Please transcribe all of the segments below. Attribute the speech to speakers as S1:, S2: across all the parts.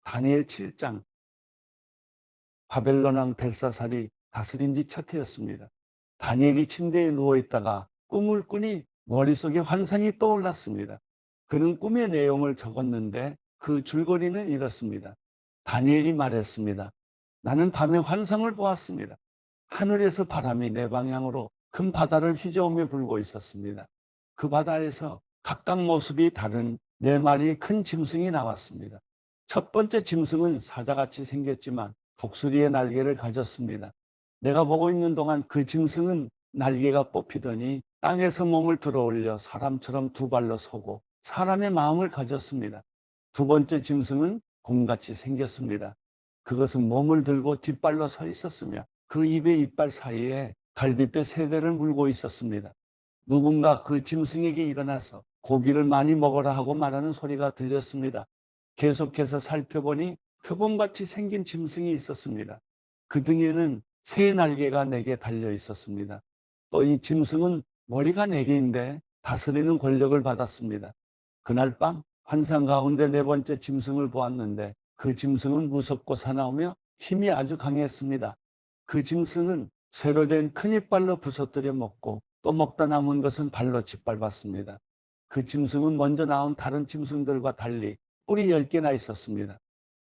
S1: 다니엘 7장. 바벨론 왕 벨사살이 다스린 지 첫 해였습니다. 다니엘이 침대에 누워있다가 꿈을 꾸니 머릿속에 환상이 떠올랐습니다. 그는 꿈의 내용을 적었는데 그 줄거리는 이렇습니다. 다니엘이 말했습니다. 나는 밤에 환상을 보았습니다. 하늘에서 바람이 내 방향으로 큰 바다를 휘저으며 불고 있었습니다. 그 바다에서 각각 모습이 다른 네 마리의 큰 짐승이 나왔습니다. 첫 번째 짐승은 사자같이 생겼지만 독수리의 날개를 가졌습니다. 내가 보고 있는 동안 그 짐승은 날개가 뽑히더니 땅에서 몸을 들어올려 사람처럼 두 발로 서고 사람의 마음을 가졌습니다. 두 번째 짐승은 곰같이 생겼습니다. 그것은 몸을 들고 뒷발로 서 있었으며 그 입의 이빨 사이에 갈빗뼈 세 대를 물고 있었습니다. 누군가 그 짐승에게 일어나서 고기를 많이 먹어라 하고 말하는 소리가 들렸습니다. 계속해서 살펴보니 표범같이 생긴 짐승이 있었습니다. 그 등에는 새 날개가 4개 달려 있었습니다. 또 이 짐승은 머리가 4개인데 다스리는 권력을 받았습니다. 그날 밤 환상 가운데 네 번째 짐승을 보았는데 그 짐승은 무섭고 사나우며 힘이 아주 강했습니다. 그 짐승은 쇠로 된 큰 이빨로 부서뜨려 먹고 또 먹다 남은 것은 발로 짓밟았습니다. 그 짐승은 먼저 나온 다른 짐승들과 달리 뿔이 10개나 있었습니다.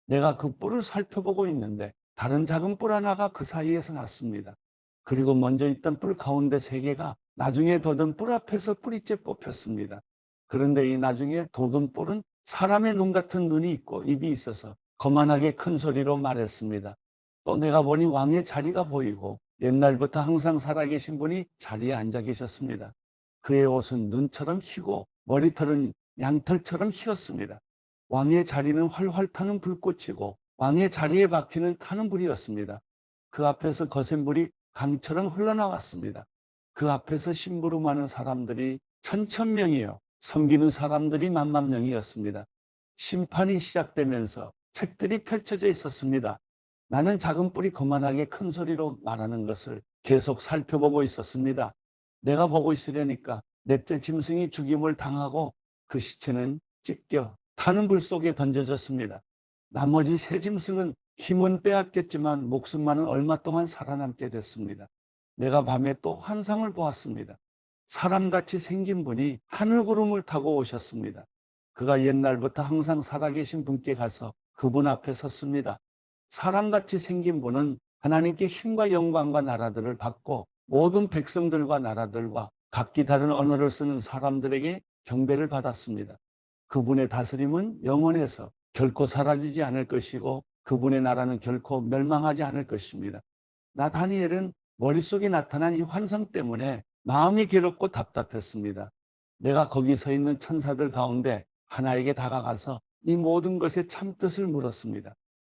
S1: 내가 그 뿔을 살펴보고 있는데 다른 작은 뿔 하나가 그 사이에서 났습니다. 그리고 먼저 있던 뿔 가운데 3개가 나중에 돋은 뿔 앞에서 뿌리째 뽑혔습니다. 그런데 이 나중에 돋은 뿔은 사람의 눈 같은 눈이 있고 입이 있어서 거만하게 큰 소리로 말했습니다. 또 내가 보니 왕의 자리가 보이고 옛날부터 항상 살아계신 분이 자리에 앉아 계셨습니다. 그의 옷은 눈처럼 희고 머리털은 양털처럼 희었습니다. 왕의 자리는 활활 타는 불꽃이고 왕의 자리에 박히는 타는 불이었습니다. 그 앞에서 거센 불이 강처럼 흘러나왔습니다. 그 앞에서 심부름하는 사람들이 천천명이요 섬기는 사람들이 만만 명이었습니다. 심판이 시작되면서 책들이 펼쳐져 있었습니다. 나는 작은 뿔이 거만하게 큰 소리로 말하는 것을 계속 살펴보고 있었습니다. 내가 보고 있으려니까 넷째 짐승이 죽임을 당하고 그 시체는 찢겨 타는 불 속에 던져졌습니다. 나머지 세 짐승은 힘은 빼앗겼지만 목숨만은 얼마 동안 살아남게 됐습니다. 내가 밤에 또 환상을 보았습니다. 사람같이 생긴 분이 하늘구름을 타고 오셨습니다. 그가 옛날부터 항상 살아계신 분께 가서 그분 앞에 섰습니다. 사람같이 생긴 분은 하나님께 힘과 영광과 나라들을 받고 모든 백성들과 나라들과 각기 다른 언어를 쓰는 사람들에게 경배를 받았습니다. 그분의 다스림은 영원해서 결코 사라지지 않을 것이고 그분의 나라는 결코 멸망하지 않을 것입니다. 나 다니엘은 머릿속에 나타난 이 환상 때문에 마음이 괴롭고 답답했습니다. 내가 거기 서 있는 천사들 가운데 하나에게 다가가서 이 모든 것의 참뜻을 물었습니다.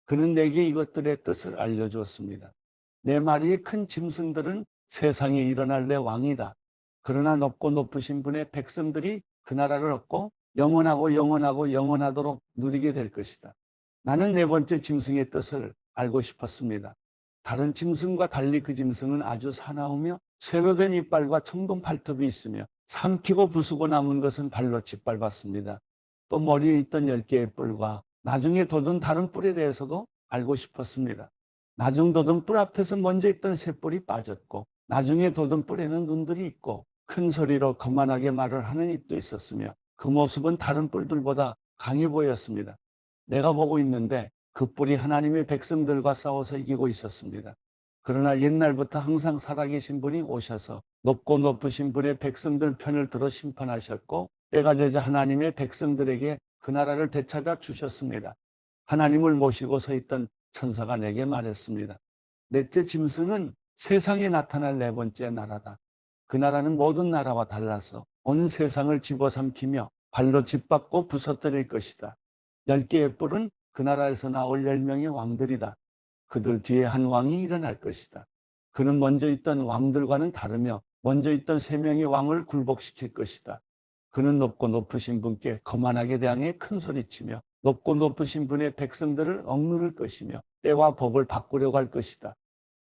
S1: 그는 내게 이것들의 뜻을 알려주었습니다. 네 마리의 큰 짐승들은 세상에 일어날 내 왕이다. 그러나 높고 높으신 분의 백성들이 그 나라를 얻고 영원하고 영원하고 영원하도록 누리게 될 것이다. 나는 네 번째 짐승의 뜻을 알고 싶었습니다. 다른 짐승과 달리 그 짐승은 아주 사나우며 쇠로 된 이빨과 청동 발톱이 있으며 삼키고 부수고 남은 것은 발로 짓밟았습니다. 또 머리에 있던 10개의 뿔과 나중에 돋은 다른 뿔에 대해서도 알고 싶었습니다. 나중 돋은 뿔 앞에서 먼저 있던 새 뿔이 빠졌고 나중에 돋은 뿔에는 눈들이 있고 큰 소리로 거만하게 말을 하는 입도 있었으며 그 모습은 다른 뿔들보다 강해 보였습니다. 내가 보고 있는데 그 뿔이 하나님의 백성들과 싸워서 이기고 있었습니다. 그러나 옛날부터 항상 살아계신 분이 오셔서 높고 높으신 분의 백성들 편을 들어 심판하셨고 때가 되자 하나님의 백성들에게 그 나라를 되찾아 주셨습니다. 하나님을 모시고 서 있던 천사가 내게 말했습니다. 넷째 짐승은 세상에 나타날 네 번째 나라다. 그 나라는 모든 나라와 달라서 온 세상을 집어삼키며 발로 짓밟고 부서뜨릴 것이다. 10개의 뿔은 그 나라에서 나올 10명의 왕들이다. 그들 뒤에 한 왕이 일어날 것이다. 그는 먼저 있던 왕들과는 다르며 먼저 있던 3명의 왕을 굴복시킬 것이다. 그는 높고 높으신 분께 거만하게 대항해 큰 소리치며 높고 높으신 분의 백성들을 억누를 것이며 때와 법을 바꾸려고 할 것이다.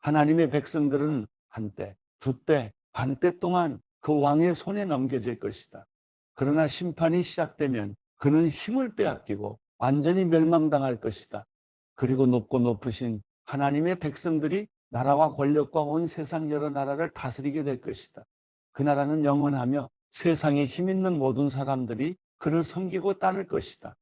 S1: 하나님의 백성들은 한때, 두때, 반때 동안 그 왕의 손에 넘겨질 것이다. 그러나 심판이 시작되면 그는 힘을 빼앗기고 완전히 멸망당할 것이다. 그리고 높고 높으신 하나님의 백성들이 나라와 권력과 온 세상 여러 나라를 다스리게 될 것이다. 그 나라는 영원하며 세상에 힘 있는 모든 사람들이 그를 섬기고 따를 것이다.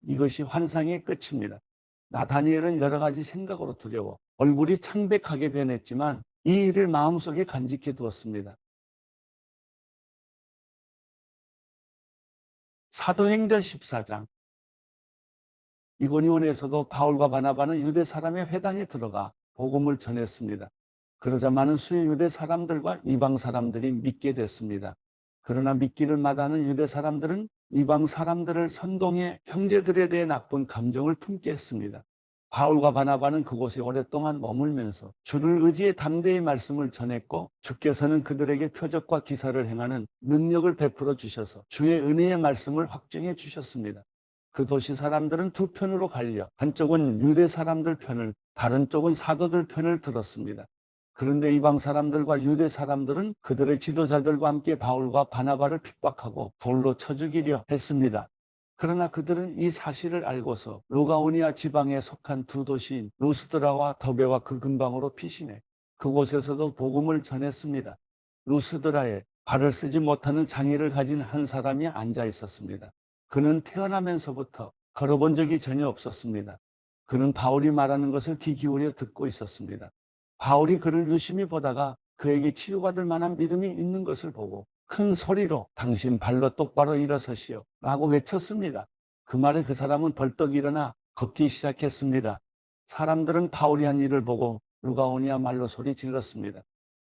S1: 이것이 환상의 끝입니다. 나다니엘은 여러 가지 생각으로 두려워 얼굴이 창백하게 변했지만 이 일을 마음속에 간직해 두었습니다. 사도행전 14장. 이고니온에서도 바울과 바나바는 유대 사람의 회당에 들어가 복음을 전했습니다. 그러자 많은 수의 유대 사람들과 이방 사람들이 믿게 됐습니다. 그러나 믿기를 마다하는 유대 사람들은 이방 사람들을 선동해 형제들에 대해 나쁜 감정을 품게 했습니다. 바울과 바나바는 그곳에 오랫동안 머물면서 주를 의지해 담대히 말씀을 전했고, 주께서는 그들에게 표적과 기사를 행하는 능력을 베풀어 주셔서 주의 은혜의 말씀을 확증해 주셨습니다. 그 도시 사람들은 두 편으로 갈려 한쪽은 유대 사람들 편을, 다른 쪽은 사도들 편을 들었습니다. 그런데 이방 사람들과 유대 사람들은 그들의 지도자들과 함께 바울과 바나바를 핍박하고 돌로 쳐 죽이려 했습니다. 그러나 그들은 이 사실을 알고서 루가오니아 지방에 속한 두 도시인 루스드라와 더베와 그 근방으로 피신해 그곳에서도 복음을 전했습니다. 루스드라에 발을 쓰지 못하는 장애를 가진 한 사람이 앉아 있었습니다. 그는 태어나면서부터 걸어본 적이 전혀 없었습니다. 그는 바울이 말하는 것을 귀 기울여 듣고 있었습니다. 바울이 그를 유심히 보다가 그에게 치유받을 만한 믿음이 있는 것을 보고 큰 소리로 "당신 발로 똑바로 일어서시오" 라고 외쳤습니다. 그 말에 그 사람은 벌떡 일어나 걷기 시작했습니다. 사람들은 바울이 한 일을 보고 루가오니아 말로 소리 질렀습니다.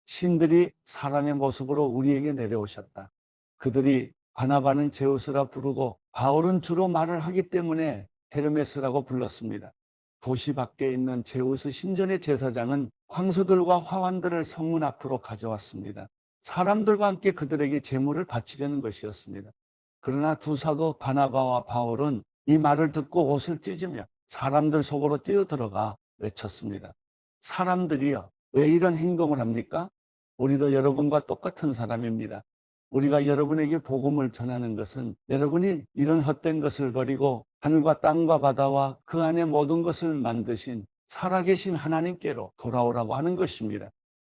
S1: "신들이 사람의 모습으로 우리에게 내려오셨다." 그들이 바나바는 제우스라 부르고 바울은 주로 말을 하기 때문에 헤르메스라고 불렀습니다. 도시 밖에 있는 제우스 신전의 제사장은 황소들과 화환들을 성문 앞으로 가져왔습니다. 사람들과 함께 그들에게 제물을 바치려는 것이었습니다. 그러나 두 사도 바나바와 바울은 이 말을 듣고 옷을 찢으며 사람들 속으로 뛰어들어가 외쳤습니다. "사람들이여, 왜 이런 행동을 합니까? 우리도 여러분과 똑같은 사람입니다. 우리가 여러분에게 복음을 전하는 것은 여러분이 이런 헛된 것을 버리고 하늘과 땅과 바다와 그 안에 모든 것을 만드신 살아계신 하나님께로 돌아오라고 하는 것입니다.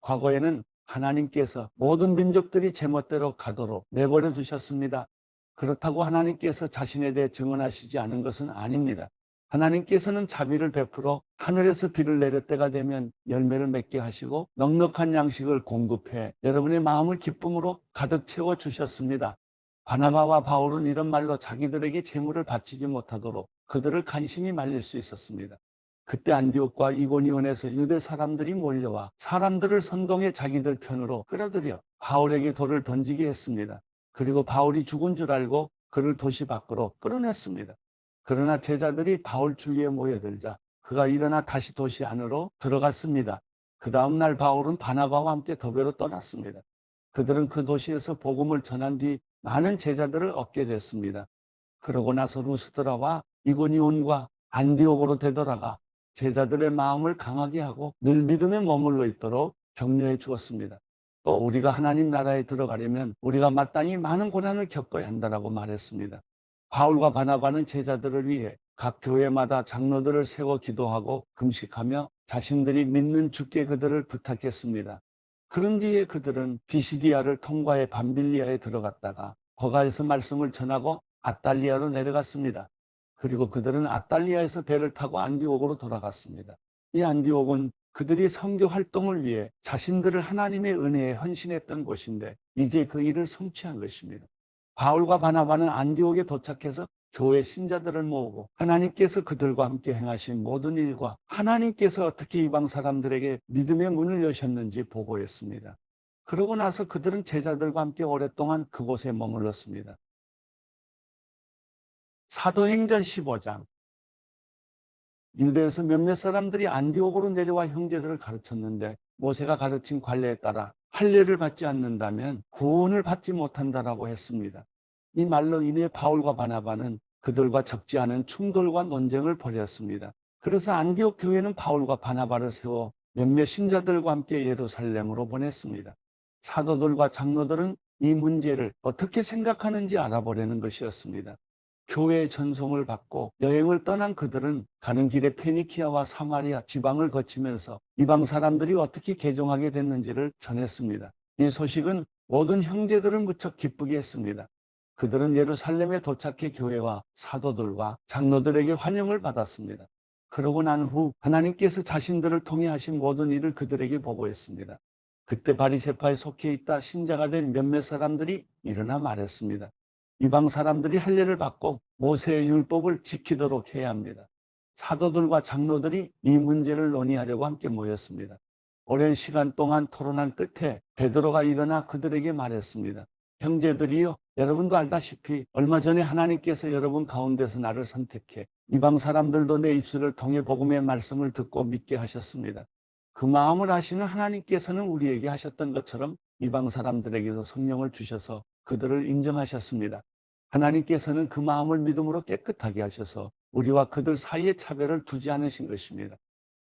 S1: 과거에는 하나님께서 모든 민족들이 제멋대로 가도록 내버려 두셨습니다. 그렇다고 하나님께서 자신에 대해 증언하시지 않은 것은 아닙니다. 하나님께서는 자비를 베풀어 하늘에서 비를 내릴 때가 되면 열매를 맺게 하시고 넉넉한 양식을 공급해 여러분의 마음을 기쁨으로 가득 채워 주셨습니다. 바나바와 바울은 이런 말로 자기들에게 제물을 바치지 못하도록 그들을 간신히 말릴 수 있었습니다. 그때 안디옥과 이고니온에서 유대 사람들이 몰려와 사람들을 선동해 자기들 편으로 끌어들여 바울에게 돌을 던지게 했습니다. 그리고 바울이 죽은 줄 알고 그를 도시 밖으로 끌어냈습니다. 그러나 제자들이 바울 주위에 모여들자 그가 일어나 다시 도시 안으로 들어갔습니다. 그 다음 날 바울은 바나바와 함께 더베로 떠났습니다. 그들은 그 도시에서 복음을 전한 뒤 많은 제자들을 얻게 됐습니다. 그러고 나서 루스드라와 이고니온과 안디옥으로 되돌아가 제자들의 마음을 강하게 하고 늘 믿음에 머물러 있도록 격려해 주었습니다. 또 우리가 하나님 나라에 들어가려면 우리가 마땅히 많은 고난을 겪어야 한다고 말했습니다. 바울과 바나바는 제자들을 위해 각 교회마다 장로들을 세워 기도하고 금식하며 자신들이 믿는 주께 그들을 부탁했습니다. 그런 뒤에 그들은 비시디아를 통과해 밤빌리아에 들어갔다가 거가에서 말씀을 전하고 아탈리아로 내려갔습니다. 그리고 그들은 아탈리아에서 배를 타고 안디옥으로 돌아갔습니다. 이 안디옥은 그들이 선교 활동을 위해 자신들을 하나님의 은혜에 헌신했던 곳인데 이제 그 일을 성취한 것입니다. 바울과 바나바는 안디옥에 도착해서 교회 신자들을 모으고 하나님께서 그들과 함께 행하신 모든 일과 하나님께서 어떻게 이방 사람들에게 믿음의 문을 여셨는지 보고했습니다. 그러고 나서 그들은 제자들과 함께 오랫동안 그곳에 머물렀습니다. 사도행전 15장. 유대에서 몇몇 사람들이 안디옥으로 내려와 형제들을 가르쳤는데 모세가 가르친 관례에 따라 할례를 받지 않는다면 구원을 받지 못한다라고 했습니다. 이 말로 인해 바울과 바나바는 그들과 적지 않은 충돌과 논쟁을 벌였습니다. 그래서 안디옥 교회는 바울과 바나바를 세워 몇몇 신자들과 함께 예루살렘으로 보냈습니다. 사도들과 장로들은 이 문제를 어떻게 생각하는지 알아보려는 것이었습니다. 교회의 전송을 받고 여행을 떠난 그들은 가는 길에 페니키아와 사마리아 지방을 거치면서 이방 사람들이 어떻게 개종하게 됐는지를 전했습니다. 이 소식은 모든 형제들을 무척 기쁘게 했습니다. 그들은 예루살렘에 도착해 교회와 사도들과 장로들에게 환영을 받았습니다. 그러고 난 후 하나님께서 자신들을 통해 하신 모든 일을 그들에게 보고했습니다. 그때 바리새파에 속해 있다 신자가 된 몇몇 사람들이 일어나 말했습니다. 이방 사람들이 할례를 받고 모세의 율법을 지키도록 해야 합니다. 사도들과 장로들이 이 문제를 논의하려고 함께 모였습니다. 오랜 시간 동안 토론한 끝에 베드로가 일어나 그들에게 말했습니다. 형제들이요, 여러분도 알다시피 얼마 전에 하나님께서 여러분 가운데서 나를 선택해 이방 사람들도 내 입술을 통해 복음의 말씀을 듣고 믿게 하셨습니다. 그 마음을 아시는 하나님께서는 우리에게 하셨던 것처럼 이방 사람들에게도 성령을 주셔서 그들을 인정하셨습니다. 하나님께서는 그 마음을 믿음으로 깨끗하게 하셔서 우리와 그들 사이에 차별을 두지 않으신 것입니다.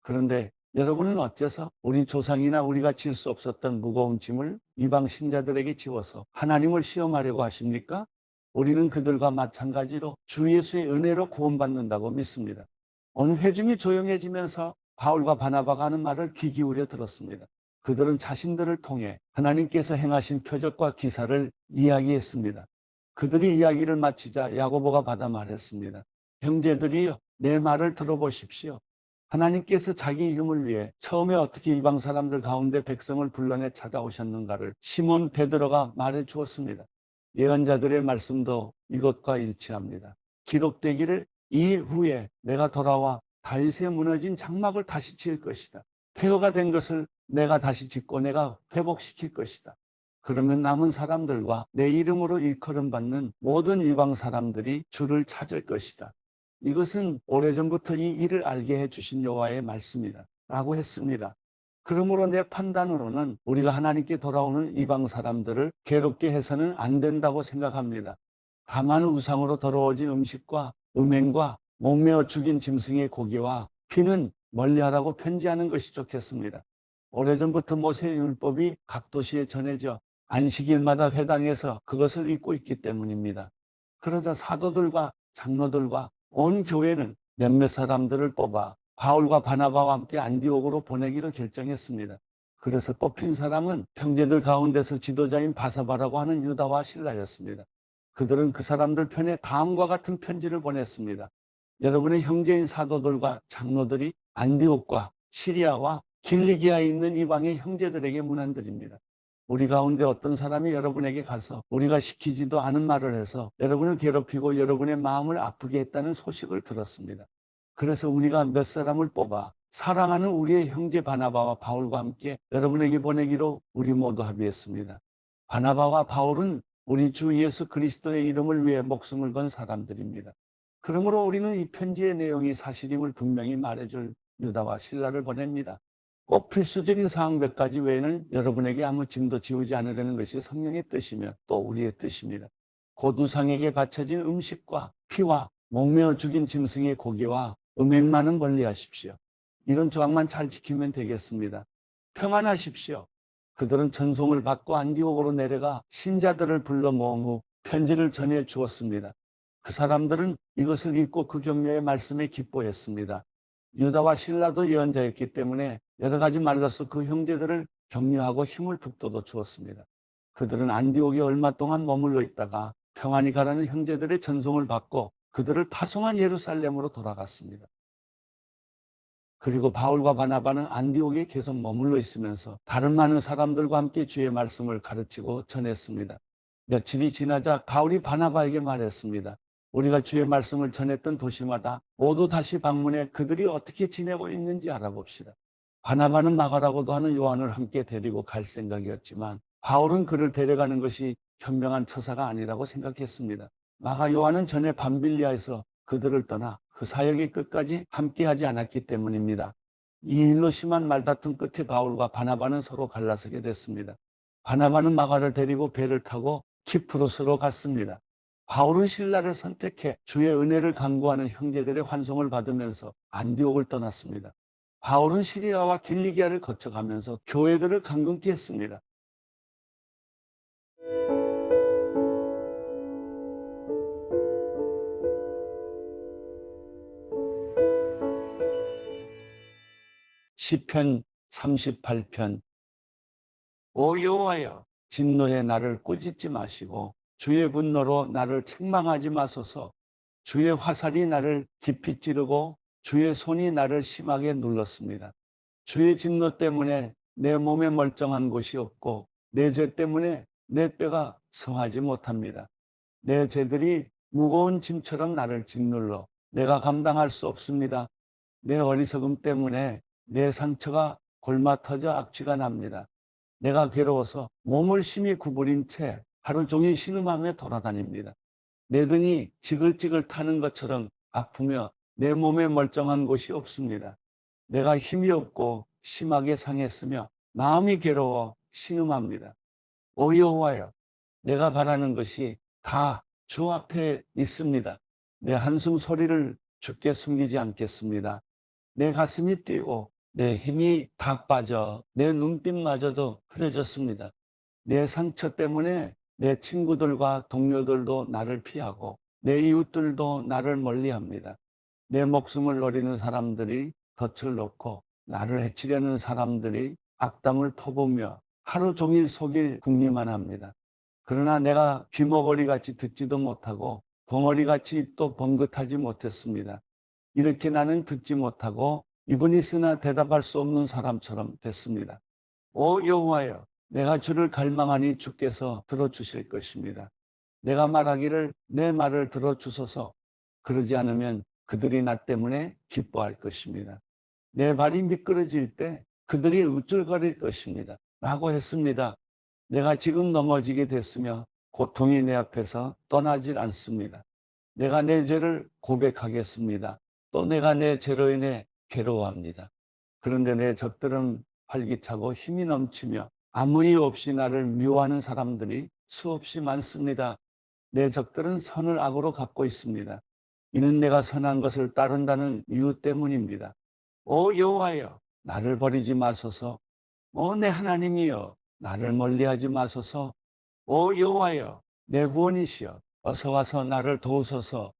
S1: 그런데 여러분은 어째서 우리 조상이나 우리가 질 수 없었던 무거운 짐을 이방 신자들에게 지워서 하나님을 시험하려고 하십니까? 우리는 그들과 마찬가지로 주 예수의 은혜로 구원받는다고 믿습니다. 어느 회중이 조용해지면서 바울과 바나바가 하는 말을 귀 기울여 들었습니다. 그들은 자신들을 통해 하나님께서 행하신 표적과 기사를 이야기했습니다. 그들이 이야기를 마치자 야고보가 받아 말했습니다. 형제들이여, 내 말을 들어보십시오. 하나님께서 자기 이름을 위해 처음에 어떻게 이방 사람들 가운데 백성을 불러내 찾아오셨는가를 시몬 베드로가 말해 주었습니다. 예언자들의 말씀도 이것과 일치합니다. 기록되기를 이 후에 내가 돌아와 다윗의 무너진 장막을 다시 지을 것이다. 폐허가 된 것을 내가 다시 짓고 내가 회복시킬 것이다. 그러면 남은 사람들과 내 이름으로 일컬음 받는 모든 이방 사람들이 주를 찾을 것이다. 이것은 오래전부터 이 일을 알게 해주신 여호와의 말씀이다 라고 했습니다. 그러므로 내 판단으로는 우리가 하나님께 돌아오는 이방 사람들을 괴롭게 해서는 안 된다고 생각합니다. 다만 우상으로 더러워진 음식과 음행과 목매어 죽인 짐승의 고기와 피는 멀리하라고 편지하는 것이 좋겠습니다. 오래전부터 모세의 율법이 각 도시에 전해져 안식일마다 회당에서 그것을 읽고 있기 때문입니다. 그러자 사도들과 장로들과 온 교회는 몇몇 사람들을 뽑아 바울과 바나바와 함께 안디옥으로 보내기로 결정했습니다. 그래서 뽑힌 사람은 형제들 가운데서 지도자인 바사바라고 하는 유다와 실라였습니다. 그들은 그 사람들 편에 다음과 같은 편지를 보냈습니다. 여러분의 형제인 사도들과 장로들이 안디옥과 시리아와 길리기아에 있는 이방의 형제들에게 문안드립니다. 우리 가운데 어떤 사람이 여러분에게 가서 우리가 시키지도 않은 말을 해서 여러분을 괴롭히고 여러분의 마음을 아프게 했다는 소식을 들었습니다. 그래서 우리가 몇 사람을 뽑아 사랑하는 우리의 형제 바나바와 바울과 함께 여러분에게 보내기로 우리 모두 합의했습니다. 바나바와 바울은 우리 주 예수 그리스도의 이름을 위해 목숨을 건 사람들입니다. 그러므로 우리는 이 편지의 내용이 사실임을 분명히 말해줄 유다와 실라를 보냅니다. 꼭 필수적인 사항 몇 가지 외에는 여러분에게 아무 짐도 지우지 않으려는 것이 성령의 뜻이며 또 우리의 뜻입니다. 곧 우상에게 바쳐진 음식과 피와 목매어 죽인 짐승의 고기와 음행만은 멀리하십시오. 이런 조항만 잘 지키면 되겠습니다. 평안하십시오. 그들은 전송을 받고 안디옥으로 내려가 신자들을 불러 모은 후 편지를 전해 주었습니다. 그 사람들은 이것을 읽고 그 격려의 말씀에 기뻐했습니다. 유다와 실라도 예언자였기 때문에 여러 가지 말로써 그 형제들을 격려하고 힘을 북돋워 주었습니다. 그들은 안디옥에 얼마 동안 머물러 있다가 평안히 가라는 형제들의 전송을 받고 그들을 파송한 예루살렘으로 돌아갔습니다. 그리고 바울과 바나바는 안디옥에 계속 머물러 있으면서 다른 많은 사람들과 함께 주의 말씀을 가르치고 전했습니다. 며칠이 지나자 바울이 바나바에게 말했습니다. 우리가 주의 말씀을 전했던 도시마다 모두 다시 방문해 그들이 어떻게 지내고 있는지 알아봅시다. 바나바는 마가라고도 하는 요한을 함께 데리고 갈 생각이었지만 바울은 그를 데려가는 것이 현명한 처사가 아니라고 생각했습니다. 마가 요한은 전에 밤빌리아에서 그들을 떠나 그 사역의 끝까지 함께하지 않았기 때문입니다. 이 일로 심한 말다툼 끝에 바울과 바나바는 서로 갈라서게 됐습니다. 바나바는 마가를 데리고 배를 타고 키프로스로 갔습니다. 바울은 신라를 선택해 주의 은혜를 간구하는 형제들의 환송을 받으면서 안디옥을 떠났습니다. 바울은 시리아와 길리기아를 거쳐가면서 교회들을 강건케 했습니다. 시편 38편. 오 여호와여, 진노에 나를 꾸짖지 마시고 주의 분노로 나를 책망하지 마소서. 주의 화살이 나를 깊이 찌르고 주의 손이 나를 심하게 눌렀습니다. 주의 진노 때문에 내 몸에 멀쩡한 곳이 없고 내 죄 때문에 내 뼈가 성하지 못합니다. 내 죄들이 무거운 짐처럼 나를 짓눌러 내가 감당할 수 없습니다. 내 어리석음 때문에 내 상처가 골마 터져 악취가 납니다. 내가 괴로워서 몸을 심히 구부린 채 하루 종일 신음하며 돌아다닙니다. 내 등이 지글지글 타는 것처럼 아프며 내 몸에 멀쩡한 곳이 없습니다. 내가 힘이 없고 심하게 상했으며 마음이 괴로워 신음합니다. 오 여호와여, 내가 바라는 것이 다 주 앞에 있습니다. 내 한숨 소리를 주께 숨기지 않겠습니다. 내 가슴이 뛰고 내 힘이 다 빠져 내 눈빛마저도 흐려졌습니다. 내 상처 때문에 내 친구들과 동료들도 나를 피하고 내 이웃들도 나를 멀리합니다. 내 목숨을 노리는 사람들이 덫을 놓고 나를 해치려는 사람들이 악담을 퍼부으며 하루 종일 속일 궁리만 합니다. 그러나 내가 귀머거리같이 듣지도 못하고 벙어리같이 또 번긋하지 못했습니다. 이렇게 나는 듣지 못하고 입은 있으나 대답할 수 없는 사람처럼 됐습니다. 오 여호와여, 내가 주를 갈망하니 주께서 들어주실 것입니다. 내가 말하기를 내 말을 들어주소서. 그러지 않으면 그들이 나 때문에 기뻐할 것입니다. 내 발이 미끄러질 때 그들이 우쭐거릴 것입니다. 라고 했습니다. 내가 지금 넘어지게 됐으며 고통이 내 앞에서 떠나질 않습니다. 내가 내 죄를 고백하겠습니다. 또 내가 내 죄로 인해 괴로워합니다. 그런데 내 적들은 활기차고 힘이 넘치며 아무 이유 없이 나를 미워하는 사람들이 수없이 많습니다. 내 적들은 선을 악으로 갚고 있습니다. 이는 내가 선한 것을 따른다는 이유 때문입니다. 오 여호와여, 나를 버리지 마소서. 오 내 하나님이여, 나를 멀리하지 마소서. 오 여호와여, 내 구원이시여, 어서 와서 나를 도우소서.